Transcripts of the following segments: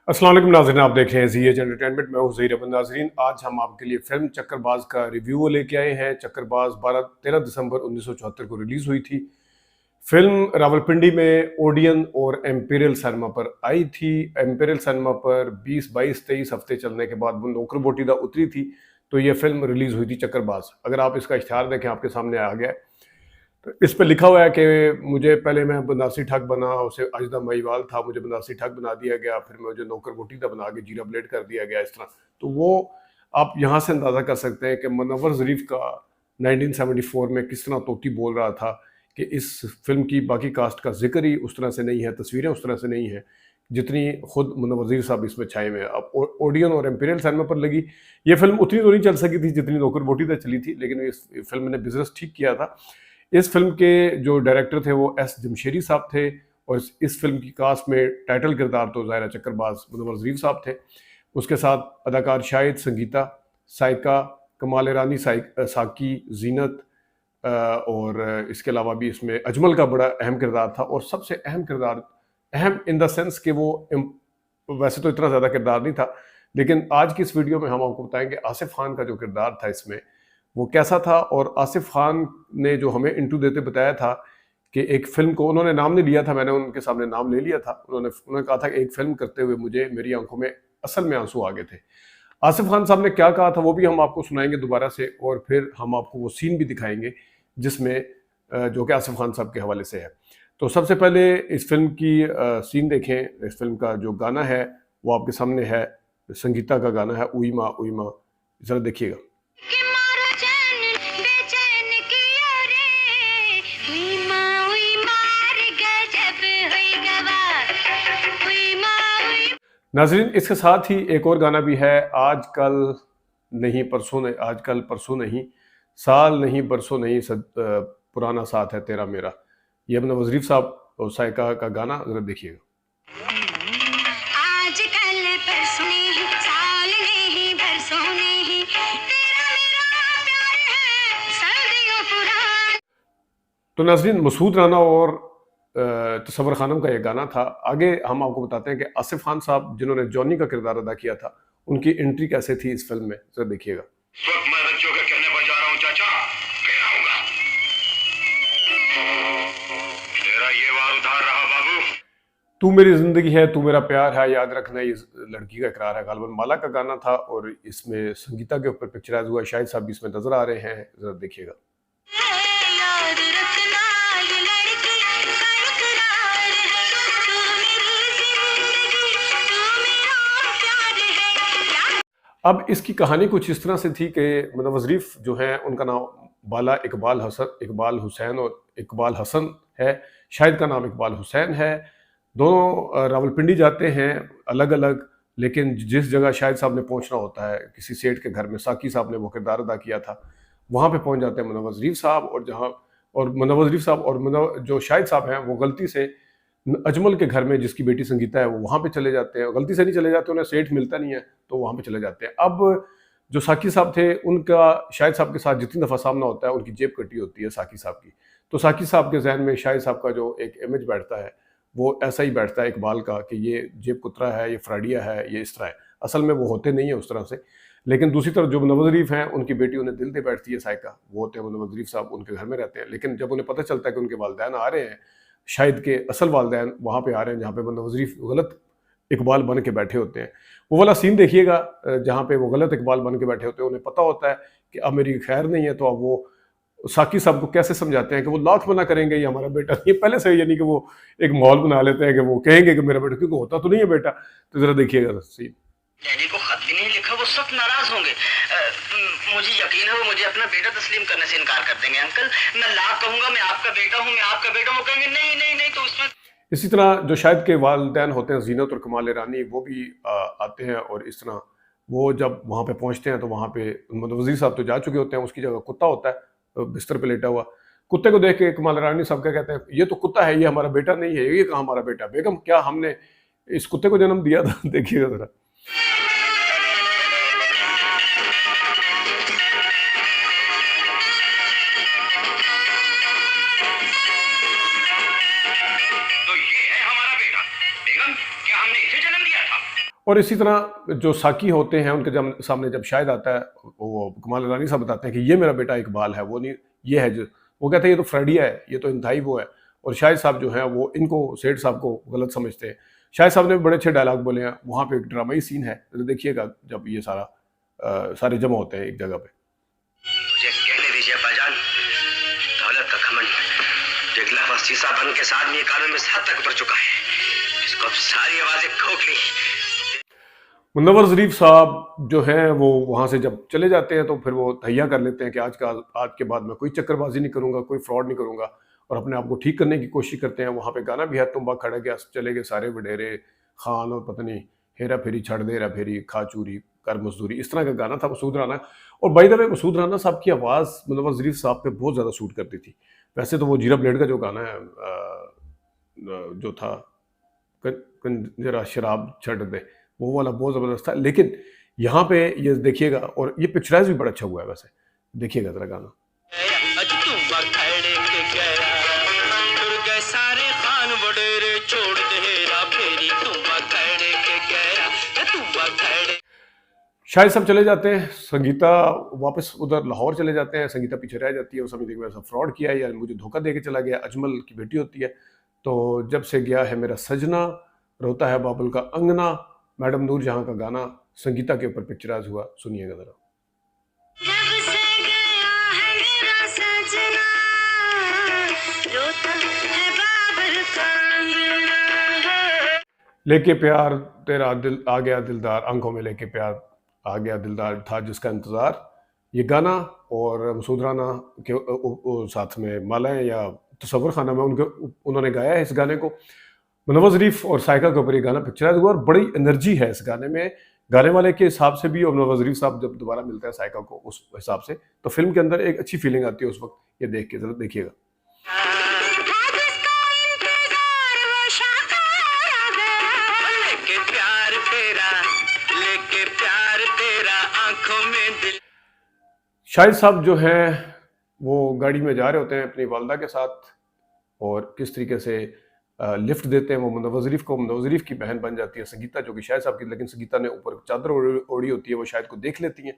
अस्सलाम वालेकुम नाज़रीन, आप देख रहे हैं ज़ी एच एंटरटेनमेंट। मैं हूं ज़हीर अहमद। नाज़रीन, आज हम आपके लिए फिल्म चक्करबाज का रिव्यू लेके आए हैं। चक्करबाज 13 दिसंबर 1974 को रिलीज़ हुई थी। फिल्म रावलपिंडी में ओडियन और एम्पीरियल सिनेमा पर आई थी। एम्पीरियल सिनेमा पर 20, 22, 23 हफ्ते चलने के बाद वो नौकर बोटीदा उतरी थी, तो ये फिल्म रिलीज़ हुई थी चक्करबाज। अगर आप इसका इश्तिहार देखें, आपके सामने आ गया है। तो इस पे लिखा हुआ है कि मुझे पहले मैं बनारसी ठग बना, उसे अजदा महिवाल था, मुझे बनारसी ठग बना दिया गया, फिर मुझे नौकर बोटीदा बना के जीरा ब्लेड कर दिया गया, इस तरह। तो वो आप यहाँ से अंदाज़ा कर सकते हैं कि मुनव्वर ज़रीफ का 1974 में किस तरह तोती बोल रहा था कि इस फिल्म की बाकी कास्ट का जिक्र ही उस तरह से नहीं है, तस्वीरें उस तरह से नहीं है जितनी खुद मुनव्वर ज़रीफ साहब इसमें छाए हुए हैं। अब ओडियन और एम्पीरियल सिनेमा पर लगी ये फिल्म उतनी तो नहीं चल सकी थी जितनी नौकर बोटीदा चली थी, लेकिन इस फिल्म ने बिजनेस ठीक किया था। इस फिल्म के जो डायरेक्टर थे वो एस जमशेरी साहब थे, और इस फिल्म की कास्ट में टाइटल किरदार तो ज़ाहिर है चक्करबाज मुनव्वर ज़रीफ साहब थे। उसके साथ अदाकार शाहिद, संगीता, साइका, कमाल रानी, साकी, जीनत, और इसके अलावा भी इसमें अजमल का बड़ा अहम किरदार था। और सबसे अहम किरदार, अहम इन द सेंस कि वो वैसे तो इतना ज़्यादा किरदार नहीं था, लेकिन आज की इस वीडियो में हम आपको बताएंगे आसिफ खान का जो किरदार था इसमें वो कैसा था। और आसिफ खान ने जो हमें इंटरव्यू देते बताया था कि एक फिल्म को उन्होंने नाम नहीं लिया था, मैंने उनके सामने नाम ले लिया था। उन्होंने कहा था कि एक फिल्म करते हुए मुझे मेरी आंखों में असल में आंसू आ गए थे। आसिफ खान साहब ने क्या कहा था वो भी हम आपको सुनाएंगे दोबारा से, और फिर हम आपको वो सीन भी दिखाएंगे जिसमें जो कि आसिफ खान साहब के हवाले से है। तो सबसे पहले इस फिल्म की सीन देखें। इस फिल्म का जो गाना है वो आपके सामने है, संगीता का गाना है उईमा उईमा, जरा देखिएगा। नाजरीन, इसके साथ ही एक और गाना भी है, आजकल नहीं परसों नहीं, आजकल परसों नहीं, साल नहीं बरसों नहीं, पुराना साथ है तेरा मेरा। ये अपना वज़रीफ साहब और साइका का गाना, जरा देखिएगा। तो नाजरीन, मसूद राना और तसव्वुर खानम का ये गाना था। आगे हम आपको बताते हैं कि आसिफ खान साहब जिन्होंने जॉनी का किरदार अदा किया था, उनकी एंट्री कैसे थी इस फिल्म में, जरा देखिएगा। मैं बच्चों के कहने पर जा रहा हूँ चाचा, फिर आऊंगा। तेरा ये वार उधार रहा बाबू। तू मेरी जिंदगी है, तू मेरा प्यार है, याद रखना ये लड़की का इकरार है, गालिबन माला का गाना था। और इसमें संगीता के ऊपर पिक्चराइज हुआ, शाहिद साहब भी इसमें नजर आ रहे हैं, जरा देखिएगा। अब इसकी कहानी कुछ इस तरह से थी कि मुनव्वर ज़रीफ जो है उनका नाम बाला इकबाल हुसैन और इकबाल हसन है। शाहिद का नाम इकबाल हुसैन है। दोनों रावलपिंडी जाते हैं अलग अलग, लेकिन जिस जगह शाहिद साहब ने पहुंचना होता है, किसी सेठ के घर में साकी साहब ने वो किरदार अदा किया था, वहाँ पे पहुंच जाते हैं मुनव्वर ज़रीफ साहब। और मुनव्वर ज़रीफ साहब और जो शाहिद साहब हैं वो गलती से अजमल के घर में, जिसकी बेटी संगीता है, वो वहाँ पे चले जाते हैं। गलती से नहीं चले जाते, उन्हें सेठ मिलता नहीं है तो वहाँ पे चले जाते हैं। अब जो साकी साहब थे, उनका शाहिद साहब के साथ जितनी दफ़ा सामना होता है, उनकी जेब कटी होती है साकी साहब की। तो साकी साहब के जहन में शाहिद साहब का जो एक इमेज बैठता है वो ऐसा ही बैठता है इकबाल का, कि ये जेब कुतरा है, ये फ्राडिया है, ये इस तरह है। असल में वो होते नहीं है उस तरह से। लेकिन दूसरी तरफ जो मुनव्वर ज़रीफ हैं, उनकी बेटी उन्हें दिल दे बैठती है साइका, वो होते हैं मुनव्वर ज़रीफ साहब, उनके घर में रहते हैं। लेकिन जब उन्हें पता चलता है कि उनके वालिदैन आ रहे हैं, शाहिद के असल वालिदैन वहाँ पे आ रहे हैं जहाँ पे मुनव्वर ज़रीफ गलत इकबाल बन के बैठे होते हैं, वो वाला सीन देखिएगा जहाँ पे वो गलत इकबाल बन के बैठे होते हैं। उन्हें पता होता है कि अब मेरी खैर नहीं है, तो अब वो साकी साहब को कैसे समझाते हैं कि वो लाख मना करेंगे ये हमारा बेटा नहीं है पहले से, यानी कि वो एक माहौल बना लेते हैं कि वो कहेंगे कि मेरा बेटा, क्योंकि होता तो नहीं है बेटा। तो जरा देखिएगा सीन। डैडी को खत भी नहीं लिखा, वो सख्त नाराज होंगे। मुझे यकीन है वो मुझे अपना बेटा तस्लीम करने से इनकार कर देंगे। अंकल, मैं लाख कहूंगा मैं आपका बेटा हूँ, मैं आपका बेटा हूँ, वो कहेंगे नहीं नहीं नहीं। तो उसमें इसी तरह जो शाहिद के वालिदैन होते हैं जीनत और कमाल रानी, वो भी आते हैं। और इस तरह वो जब वहाँ पे पहुँचते हैं तो वहाँ पे वज़ीर साहब तो जा चुके होते हैं, उसकी जगह कुत्ता होता है बिस्तर पे लेटा हुआ। कुत्ते को देख के कमाल रानी साहब क्या कहते हैं, ये तो कुत्ता है, ये हमारा बेटा नहीं है। ये कहाँ हमारा बेटा, बेगम क्या हमने इस कुत्ते को जन्म दिया था? देखिएगा जरा। और इसी तरह जो साकी होते हैं उनके जब सामने जब शाहिद आता है, वो कमाल रानी साहब बताते हैं कि ये मेरा बेटा इकबाल है, वो नहीं, ये है जो, वो कहते हैं ये तो फ्रेडिया है, ये तो इंतहाई वो है। और शाहिद साहब जो हैं वो इनको, सेठ साहब को गलत समझते हैं। शाहिद साहब ने बड़े अच्छे डायलॉग बोले हैं। वहाँ पे एक ड्रामाई सीन है, तो देखिएगा जब ये सारे जमा होते हैं एक जगह पे। मुझे कहने दीजिए भाईजान, दौलत का घमंड एक लफ शीशा बन के साथ ये कानून में हद तक बढ़ चुका है। इसको अब सारी आवाजें खोख ली। मुनव्वर ज़रीफ साहब जो हैं वो वहाँ से जब चले जाते हैं तो फिर वो तहिया कर लेते हैं कि आज के बाद मैं कोई चक्करबाजी नहीं करूँगा, कोई फ्रॉड नहीं करूँगा, और अपने आप को ठीक करने की कोशिश करते हैं। वहाँ पे गाना भी है, तुम्बा खड़ गया चले गए सारे वडेरे, खान और पत्नी, हेरा फेरी छड़ दे हेरा फेरी, खा चूरी कर मजदूरी, इस तरह का गाना था मसूद राना। और by the way Masood Rana साहब की आवाज़ मुनव्वर ज़रीफ साहब पे बहुत ज़्यादा सूट करती थी। वैसे तो वो जीरा ब्लेड का जो गाना है जो था, जरा शराब छड़ दे, वो वाला बहुत ज़बरदस्त था। लेकिन यहाँ पे ये देखिएगा, और ये पिक्चराइज भी बड़ा अच्छा हुआ है वैसे, देखिएगा जरा गाना। शाहिद साहब चले जाते हैं, संगीता वापस उधर लाहौर चले जाते हैं, संगीता पीछे रह जाती है। वो समझती है कि ऐसा फ्रॉड किया है या मुझे धोखा दे के चला गया। अजमल की बेटी होती है। तो जब से गया है मेरा सजना, रोता है बाबुल का अंगना, मैडम नूर जहां का गाना संगीता के ऊपर पिक्चराइज हुआ, सुनिएगा जरा। लेके प्यार तेरा दिल आ गया दिलदार, आंखों में लेके प्यार आ गया दिलदार था जिसका इंतज़ार, ये गाना। और मसूद राना के साथ में मालाएं या तसव्वुर खाना में उन्होंने गाया है इस गाने को। मुनव्वर ज़रीफ और साइका के ऊपर ये गाना पिक्चराइज हुआ, और बड़ी एनर्जी है इस गाने में, गाने वाले के हिसाब से भी। और मुनव्वर ज़रीफ साहब जब दोबारा मिलते हैं साइका को उस हिसाब से, तो फिल्म के अंदर एक अच्छी फीलिंग आती है उस वक्त। ये देख के जरा देखिएगा। शाहिद साहब जो हैं वो गाड़ी में जा रहे होते हैं अपनी वालदा के साथ, और किस तरीके से लिफ्ट देते हैं वो मुनव्वर ज़रीफ को। मुनव्वर ज़रीफ की बहन बन जाती है संगीता, जो कि शाहिद साहब की, लेकिन संगीता ने ऊपर चादर ओढ़ी होती है। वो शाहिद को देख लेती हैं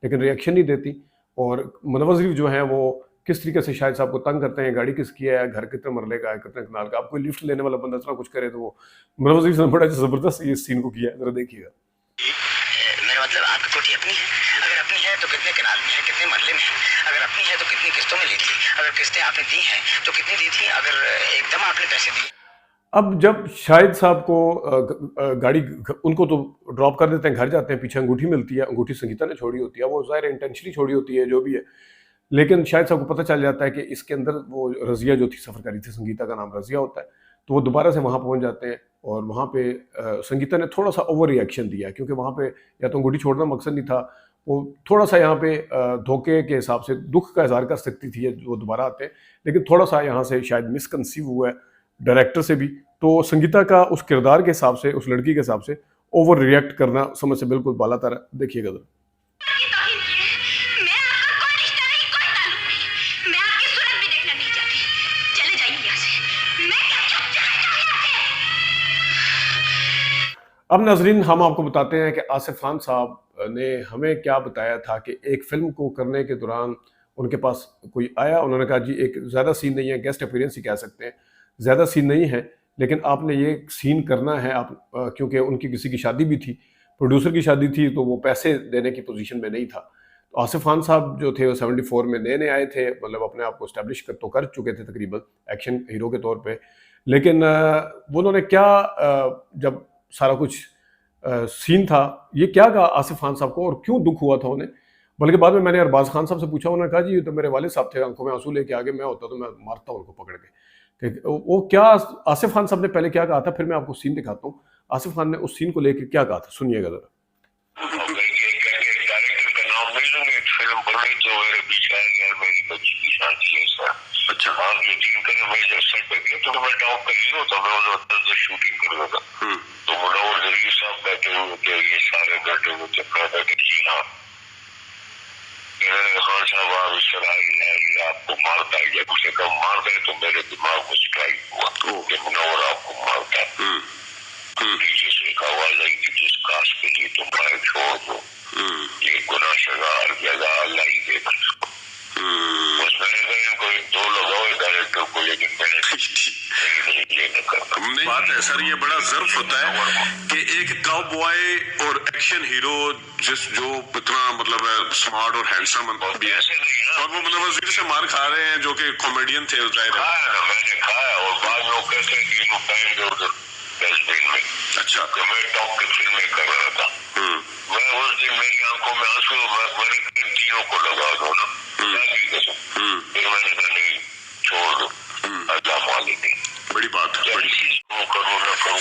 लेकिन रिएक्शन नहीं देती। और मुनव्वर ज़रीफ जो हैं वो किस तरीके से शाहिद साहब को तंग करते हैं, गाड़ी किसकी है, घर कितने मरले का है, कितने कनाल का, आप कोई लिफ्ट लेने वाला बंदा इतना कुछ करे। तो वो मुनव्वर ज़रीफ ने बड़ा ज़बरदस्त ये सीन को किया है, जरा देखिएगा। मेरा मतलब आपकी कोठी अपनी है? अगर अपनी है तो कितने कनाल में है, कितने मरले में है? अगर अपनी है तो कितनी किस्तों में ली थी? अगर किस्तें आपने दी हैं तो कितनी दी थी? अगर एकदम आपने पैसे दिए? अब जब शाहिद साहब को गाड़ी, उनको तो ड्रॉप कर देते हैं, घर जाते हैं, पीछे अंगूठी मिलती है, अंगूठी संगीता ने छोड़ी होती है, वो ज़ाहिर इंटेंशनली छोड़ी होती है जो भी है। लेकिन शाहिद साहब को पता चल जाता है कि इसके अंदर वो रज़िया जो थी, सफ़रकारी थी, संगीता का नाम रज़िया होता है। तो वो दोबारा से वहाँ पहुँच जाते हैं, और वहाँ पे संगीता ने थोड़ा सा ओवर रिएक्शन दिया, क्योंकि वहाँ पे या तो अंगूठी छोड़ना मकसद नहीं था, वो थोड़ा सा यहाँ पे धोखे के हिसाब से दुख का इज़हार कर सकती थी वो दोबारा आते हैं, लेकिन थोड़ा सा यहाँ से शायद मिसकंसीव हुआ है डायरेक्टर से भी। तो संगीता का उस किरदार के हिसाब से, उस लड़की के हिसाब से ओवर रिएक्ट करना समझ से बिल्कुल बालातर है। देखिएगा जरा। अब नाजरीन हम आपको बताते हैं कि आसिफ खान साहब ने हमें क्या बताया था कि एक फ़िल्म को करने के दौरान उनके पास कोई आया, उन्होंने कहा जी एक ज़्यादा सीन नहीं है, गेस्ट अपीयरेंस ही कह सकते हैं, ज़्यादा सीन नहीं है, लेकिन आपने ये सीन करना है। आप क्योंकि उनकी किसी की शादी भी थी, प्रोड्यूसर की शादी थी, तो वो पैसे देने की पोजीशन में नहीं था। तो आसिफ खान साहब जो थे वो 74 में नए नए आए थे, मतलब अपने आप को इस्टेब्लिश कर चुके थे तकरीबन एक्शन हीरो के तौर पर। लेकिन उन्होंने क्या जब सारा कुछ सीन था, ये क्या कहा आसिफ खान साहब को और क्यों दुख हुआ था उन्हें। बल्कि बाद में मैंने अरबाज खान साहब से पूछा, उन्होंने कहा जी ये तो मेरे वालिद साहब थे, आंखों में आंसू लेके आगे, मैं होता तो मैं मारता उनको पकड़ के। वो क्या आसिफ खान साहब ने पहले क्या कहा था, फिर मैं आपको सीन दिखाता हूँ आसिफ खान ने उस सीन को लेकर क्या कहा था, सुनिएगा जरा। अच्छा, आप यकीन करें मैं जब सेट पे गया तो मैं टॉप का हीरो था, मैं उधर शूटिंग कर रहा था। तो मुनव्वर ज़रीफ साहब बैठे हुए थे, ये सारे बैठे हुए थे, मैं बैठे जी हाँ, खान साहब आप इस तरह ये आपको मारता है, या उसे कब मारता है तो मेरे दिमाग में स्ट्राइक हुआ कि मुनव्वर आपको मारता है। पीछे से एक आवाज आई कि जिस काश के लिए तुम आए छोड़ दो, ये गुनाहगार जगह अल्लाह ही देगा इसको। बस मैंने कहा इनको दो लगाओ डायरेक्टर को, लेकिन मैंने ये न करना। बात है सर, ये बड़ा ज़र्फ होता है कि एक काउबॉय और एक्शन हीरो जो इतना मतलब स्मार्ट और हैंडसम भी है, और वो मतलब वजीर से मार खा रहे हैं जो कि कॉमेडियन थे। खाया ना, मैंने खाया, और बाद में वो कहते हैं कि इनको टाइम दो डस्टबिन में। अच्छा, तो मैं टॉप की फिल्में कर रहा था, मैं उस दिन मेरी आंखों में आंसू, मैंने इन तीनों को लगा दो ना, फिर मैंने कहा नहीं छोड़ दो, अल्लाह मालिक है। बड़ी बात है, बड़ी करूँ न करूँ,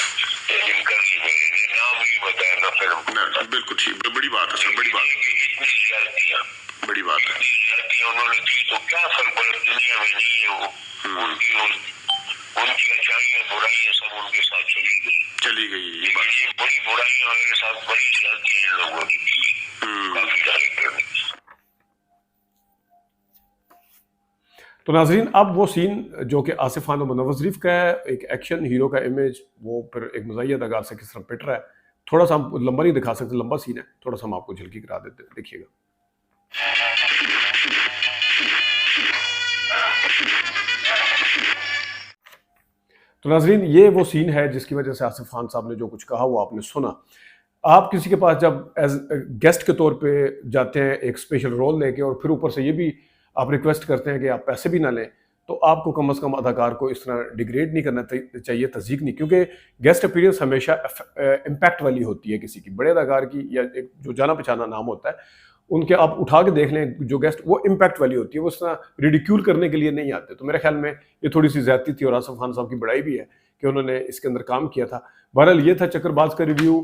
लेकिन कर ली मैंने, नाम नहीं बताया ना फिल्म। बिल्कुल ठीक, बड़ी बात है सर, बड़ी बात, इतनी ज्यादतियाँ, बड़ी बात है। इतनी ज्यादतियाँ उन्होंने की तो क्या फर्क पड़ा, दुनिया में नहीं है वो, उनकी अच्छाइयाँ बुराइयाँ सब उनके साथ चली गई। ये बड़ी बुराइयाँ मेरे साथ, बड़ी ज्यादतियाँ इन लोगों ने की, काफी डायरेक्टर ने। तो नाजरीन, अब वो सीन जो कि आसिफ खान और मुनव्वर शरीफ का है, एक एक्शन हीरो का इमेज, वो फिर एक मज़ाहिया दगार से किस तरह पिट रहा है, थोड़ा सा हम लंबा नहीं दिखा सकते, लंबा सीन है, थोड़ा सा हम आपको झलकी करा देते हैं, देखिएगा। तो नाजरीन, ये वो सीन है जिसकी वजह से आसिफ खान साहब ने जो कुछ कहा वो आपने सुना। आप किसी के पास जब एज गेस्ट के तौर पे जाते हैं एक स्पेशल रोल लेके, और फिर ऊपर से ये भी आप रिक्वेस्ट करते हैं कि आप पैसे भी ना लें, तो आपको कम से कम अदाकार को इस तरह डिग्रेड नहीं करना चाहिए, तज़ीक नहीं, क्योंकि गेस्ट अपीयरेंस हमेशा इम्पैक्ट वाली होती है किसी की, बड़े अदाकार की या एक जो जाना पहचाना नाम होता है उनके आप उठा के देख लें जो गेस्ट, वो इम्पैक्ट वाली होती है, वो उस तरह रिडिक्यूल करने के लिए नहीं आते। तो मेरे ख्याल में ये थोड़ी सी ज़्यादती थी, और आसिफ खान साहब की बड़ाई भी है कि उन्होंने इसके अंदर काम किया था। बहरहाल ये था चक्करबाज का रिव्यू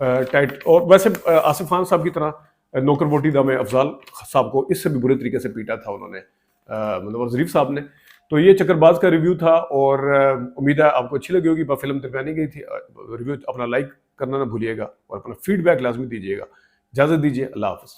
टाइट। और वैसे आसिफ खान साहब की तरह नौकर वोटी दामे अफजाल साहब को इससे भी बुरे तरीके से पीटा था उन्होंने मुनव्वर शरीफ साहब ने। तो ये चक्करबाज का रिव्यू था, और उम्मीद है आपको अच्छी लगी होगी। फिल्म दरमियानी गई थी, रिव्यू अपना लाइक करना ना भूलिएगा और अपना फीडबैक लाजमी दीजिएगा। इजाज़त दीजिए, अल्लाह हाफ़िज़।